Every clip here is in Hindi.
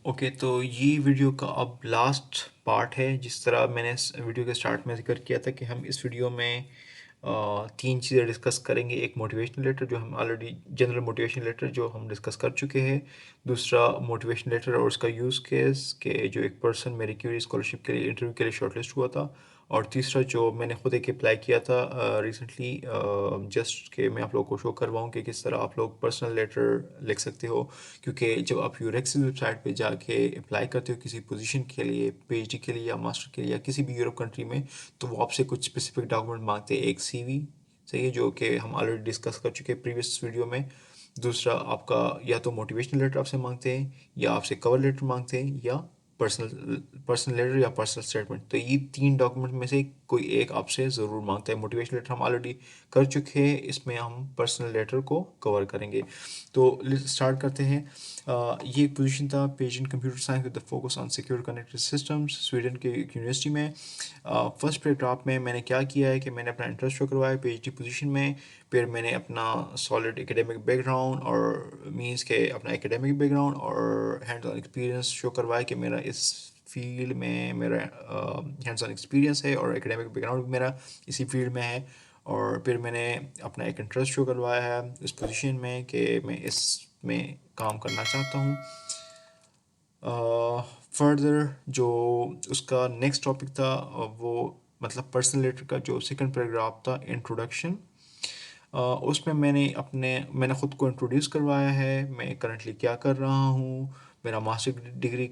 ओके, तो ये वीडियो का अब लास्ट पार्ट है। जिस तरह मैंने इस वीडियो के स्टार्ट में जिक्र किया था कि हम इस वीडियो में तीन चीज़ें डिस्कस करेंगे। एक मोटिवेशनल लेटर जो हम ऑलरेडी जनरल मोटिवेशन लेटर जो हम डिस्कस कर चुके हैं। दूसरा मोटिवेशन लेटर और उसका यूज़ केस के जो एक पर्सन मेरी क्यूरी स्कॉलरशिप के लिए इंटरव्यू के लिए शॉर्टलिस्ट हुआ था। और तीसरा जो मैंने खुद एक अप्लाई किया था रिसेंटली, जस्ट कि मैं आप लोगों को शो करवाऊँ कि किस तरह आप लोग पर्सनल लेटर लिख सकते हो। क्योंकि जब आप यूरेक्स वेबसाइट पे जाके अप्लाई करते हो किसी पोजीशन के लिए, पीएचडी के लिए या मास्टर के लिए या किसी भी यूरोप कंट्री में, तो वो आपसे कुछ स्पेसिफिक डॉक्यूमेंट मांगते हैं। एक सीवी, सही है, जो कि हम ऑलरेडी डिस्कस कर चुके हैं प्रीवियस वीडियो में। दूसरा आपका या तो मोटिवेशनल लेटर आपसे मांगते हैं, या आपसे कवर लेटर मांगते हैं, या पर्सनल लेटर या पर्सनल स्टेटमेंट। तो ये तीन डॉक्यूमेंट में से कोई एक आपसे ज़रूर मांगता है। मोटिवेशन लेटर हम ऑलरेडी कर चुके हैं, इसमें हम पर्सनल लेटर को कवर करेंगे। तो स्टार्ट करते हैं। ये एक पोजीशन था page in computer science with the focus on secure connected systems, Sweden के यूनिवर्सिटी में। फर्स्ट पैराग्राफ में मैंने क्या किया है कि मैंने अपना इंटरेस्ट शो करवाया पीएचडी पोजीशन में। फिर मैंने अपना सॉलिड एकेडमिक बैकग्राउंड और मींस के अपना एकेडमिक बैकग्राउंड और हैंड्स ऑन एक्सपीरियंस शो करवाया कि मेरा इस फील्ड में मेरा हैंड्स ऑन एक्सपीरियंस है और एकेडमिक बैकग्राउंड भी मेरा इसी फील्ड में है। और फिर मैंने अपना एक इंटरेस्ट शो करवाया है इस पोजीशन में कि मैं इसमें काम करना चाहता हूँ। फर्दर जो उसका नेक्स्ट टॉपिक था वो मतलब पर्सनल लेटर का जो सेकंड पैराग्राफ था, इंट्रोडक्शन। उसमें मैंने ख़ुद को इंट्रोड्यूस करवाया है, मैं करंटली क्या कर रहा हूँ, मेरा मास्टर डिग्री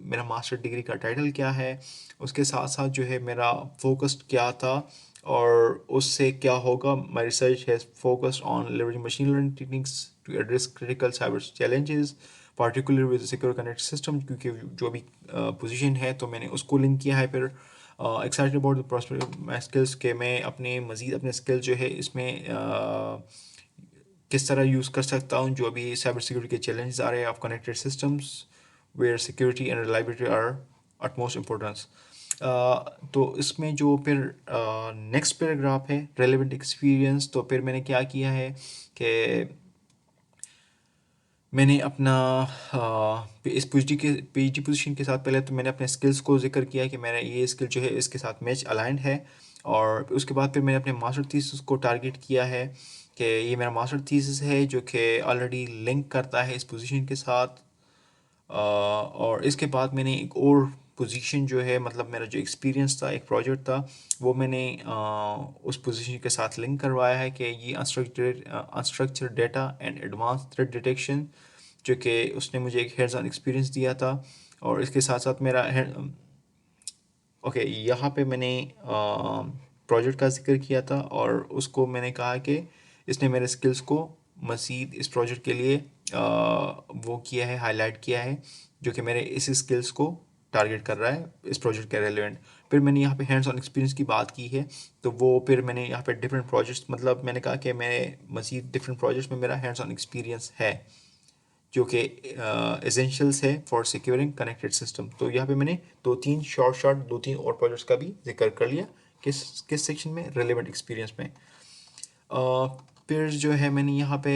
मेरा मास्टर डिग्री का टाइटल क्या है, उसके साथ साथ जो है मेरा फोकस क्या था और उससे क्या होगा। My research has focused on leveraging machine learning techniques to address critical cyber challenges particular with secure connect system, क्योंकि जो भी पोजीशन है तो मैंने उसको लिंक किया है। फिर excited about the prospect my skills के मैं अपने स्किल जो है इसमें किस तरह यूज़ कर सकता हूँ जो अभी साइबर सिक्योरिटी के चैलेंजेस आ रहे हैं of connected systems where security and reliability are utmost importance. तो इसमें जो फिर नेक्स्ट पैराग्राफ है रेलेवेंट एक्सपीरियंस, तो फिर मैंने क्या किया है कि मैंने अपना इस पीएचडी पोजीशन के साथ पहले तो मैंने अपने स्किल्स को जिक्र किया कि मेरा ये स्किल जो है इसके साथ मैच अलाइंड है। और उसके बाद फिर मैंने अपने मास्टर थीसिस को टारगेट किया है कि ये मेरा मास्टर थीसिस है जो कि ऑलरेडी लिंक करता है इस पोजीशन के साथ। और इसके बाद मैंने एक और पोजीशन जो है मतलब मेरा जो एक्सपीरियंस था, एक प्रोजेक्ट था, वो मैंने उस पोजीशन के साथ लिंक करवाया है कि ये unstructured data and advance threat detection, जो कि उसने मुझे एक हैंड्स ऑन एक्सपीरियंस दिया था। और इसके साथ साथ ओके, यहाँ पे मैंने प्रोजेक्ट का जिक्र किया था और उसको मैंने कहा कि इसने मेरे स्किल्स को मज़ीद इस प्रोजेक्ट के लिए वो किया है, हाईलाइट किया है, जो कि मेरे इस स्किल्स को टारगेट कर रहा है इस प्रोजेक्ट के रेलिवेंट। फिर मैंने यहाँ पे हैंड्स ऑन एक्सपीरियंस की बात की है, तो वो फिर मैंने यहाँ पे डिफरेंट प्रोजेक्ट्स मतलब मैंने कहा कि मैं मज़ीद डिफरेंट प्रोजेक्ट्स में मेरा हैंड्स ऑन एक्सपीरियंस है जो कि एसेंशियल्स है फॉर सिक्योरिंग कनेक्टेड सिस्टम। तो यहाँ पे मैंने दो तीन और प्रोजेक्ट्स का भी जिक्र कर लिया किस किस सेक्शन में, रेलेवेंट एक्सपीरियंस में। फिर जो है मैंने यहाँ पे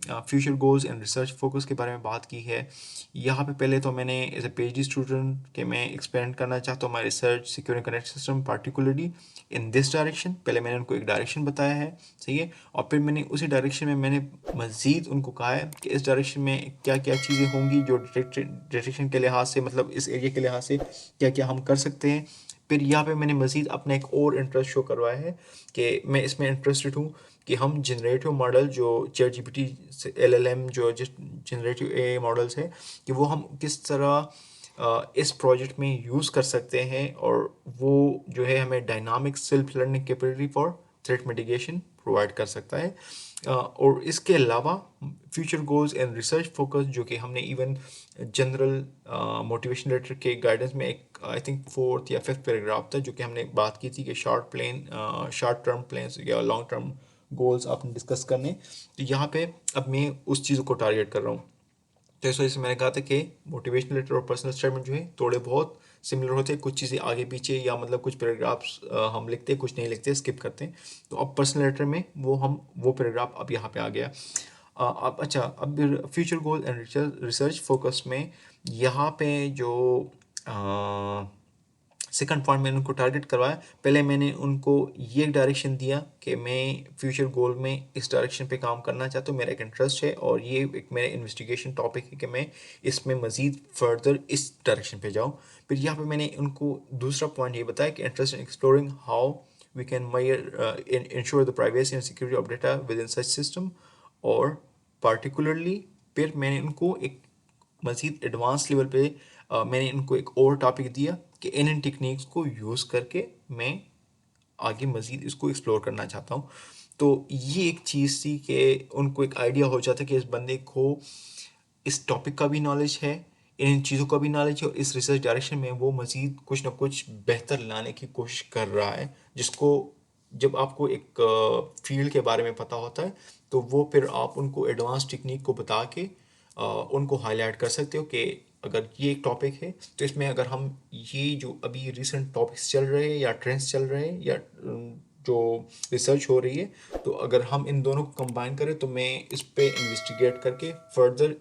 future goals and research focus के बारे में बात की है। यहाँ पे पहले तो मैंने एज ए पीएचडी स्टूडेंट के मैं एक्सपेंड करना चाहता हूँ my research securing connect system particularly in this direction. पहले मैंने उनको एक डायरेक्शन बताया है, सही है, और फिर मैंने उसी डायरेक्शन में मैंने मज़ीद उनको कहा है कि इस डायरेक्शन में क्या क्या चीज़ें होंगी जो डिटेक्शन के लिहाज से मतलब इस एरिया के लिहाज से क्या क्या हम कर सकते हैं। फिर यहाँ पे मैंने मज़ीद अपना एक और इंटरेस्ट शो करवाया है कि मैं इसमें इंटरेस्टेड हूँ कि हम जनरेटिव मॉडल जो चैट जीपीटी से एलएलएम जो जनरेटिव एआई मॉडल्स है कि वो हम किस तरह इस प्रोजेक्ट में यूज़ कर सकते हैं, और वो जो है हमें dynamic self learning capability for threat mitigation provide कर सकता है। और इसके अलावा future goals and research focus जो कि हमने इवन जनरल मोटिवेशन लेटर के गाइडेंस में एक आई थिंक फोर्थ या फिफ्थ पैराग्राफ था जो कि हमने बात की थी कि शॉर्ट टर्म प्लान्स या लॉन्ग टर्म गोल्स आपने डिस्कस करने। तो यहाँ पे अब मैं उस चीज़ को टारगेट कर रहा हूँ। तो इस वजह से मैंने कहा था कि मोटिवेशनल लेटर और पर्सनल स्टेटमेंट जो है थोड़े बहुत सिमिलर होते हैं, कुछ चीज़ें आगे पीछे या मतलब कुछ पैराग्राफ्स हम लिखते हैं, कुछ नहीं लिखते, स्किप करते हैं। तो अब पर्सनल लेटर में वो पैराग्राफ अब यहाँ पे आ गया। अब अच्छा, अब future goal and research focus में यहाँ पे जो सेकंड पॉइंट मैंने उनको टारगेट करवाया, पहले मैंने उनको ये डायरेक्शन दिया कि मैं फ्यूचर गोल में इस डायरेक्शन पे काम करना चाहता हूँ, मेरा एक इंटरेस्ट है और ये एक मेरा इन्वेस्टिगेशन टॉपिक है कि मैं इसमें मज़ीद फर्दर इस डायरेक्शन पे जाऊँ। फिर यहाँ पे मैंने उनको दूसरा पॉइंट ये बताया कि interest in exploring how we can ensure the privacy and security of data within such system, और particularly फिर मैंने उनको एक मज़ीद एडवांस लेवल पे मैंने इनको एक और टॉपिक दिया कि इन टेक्निक्स को यूज़ करके मैं आगे मज़ीद इसको एक्सप्लोर करना चाहता हूँ। तो ये एक चीज़ थी कि उनको एक आइडिया हो जाता कि इस बंदे को इस टॉपिक का भी नॉलेज है, इन चीज़ों का भी नॉलेज है और इस रिसर्च डायरेक्शन में वो मज़ीद कुछ ना कुछ बेहतर लाने की कोशिश कर रहा है, जिसको जब आपको एक फील्ड के बारे में पता होता है तो वो फिर आप उनको एडवांस टेक्निक को बता के उनको हाईलाइट कर सकते हो कि अगर ये एक टॉपिक है तो इसमें अगर हम ये जो अभी रिसेंट टॉपिक्स चल रहे हैं या ट्रेंड्स चल रहे हैं या जो रिसर्च हो रही है, तो अगर हम इन दोनों को कंबाइन करें तो मैं इस पे इन्वेस्टिगेट करके फर्दर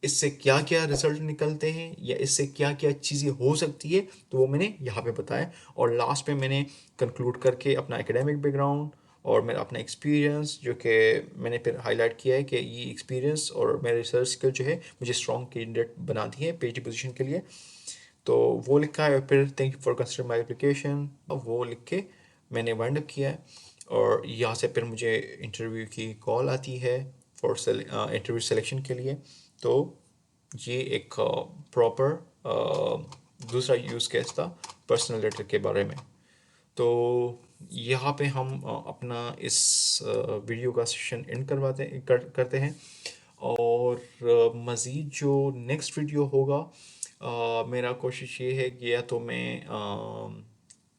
इससे क्या क्या रिजल्ट निकलते हैं या इससे क्या क्या चीज़ें हो सकती है, तो वो मैंने यहाँ पे बताया। और लास्ट में मैंने कंक्लूड करके अपना एकेडमिक बैकग्राउंड और मेरा अपना एक्सपीरियंस जो कि मैंने फिर हाईलाइट किया है कि ये एक्सपीरियंस और मेरा रिसर्च स्किल जो है मुझे स्ट्रॉन्ग कैंडिडेट बनाती है पीएचडी पोजीशन के लिए। तो वो लिखा है और फिर thank you for consider my application, वो लिख के मैंने वाइंड अप किया है। और यहाँ से फिर मुझे इंटरव्यू की कॉल आती है फॉर इंटरव्यू सिलेक्शन के लिए। तो ये एक प्रॉपर दूसरा यूज़ केस था पर्सनल लेटर के बारे में। तो यहाँ पे हम अपना इस वीडियो का सेशन एंड करते हैं। और मज़ीद जो नेक्स्ट वीडियो होगा, मेरा कोशिश ये है कि या तो मैं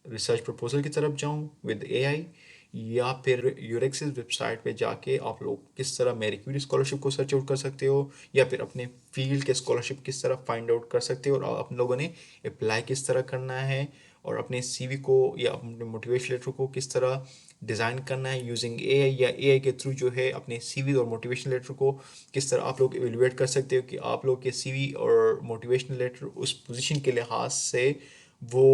रिसर्च प्रपोजल की तरफ जाऊं विद एआई, या फिर यूरेक्सिस वेबसाइट पे जाके आप लोग किस तरह मैरी क्यूरी स्कॉलरशिप को सर्च आउट कर सकते हो, या फिर अपने फील्ड के स्कॉलरशिप किस तरह फाइंड आउट कर सकते हो और आप लोगों ने अप्लाई किस तरह करना है, और अपने सीवी को या अपने मोटिवेशन लेटर को किस तरह डिज़ाइन करना है यूजिंग एआई, या एआई के थ्रू जो है अपने सीवी और मोटिवेशन लेटर को किस तरह आप लोग एवेलुएट कर सकते हो कि आप लोग के सीवी और मोटिवेशनल लेटर उस पोजीशन के लिहाज से वो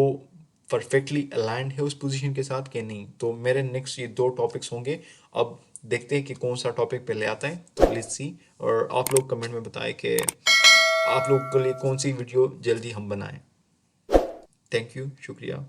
परफेक्टली अलाइंड है उस पोजीशन के साथ कि नहीं। तो मेरे नेक्स्ट ये 2 टॉपिक्स होंगे। अब देखते हैं कि कौन सा टॉपिक पहले आता है, तो लेट्स सी। और आप लोग कमेंट में बताएं कि आप लोग के लिए कौन सी वीडियो जल्दी हम बनाएं। थैंक यू, शुक्रिया।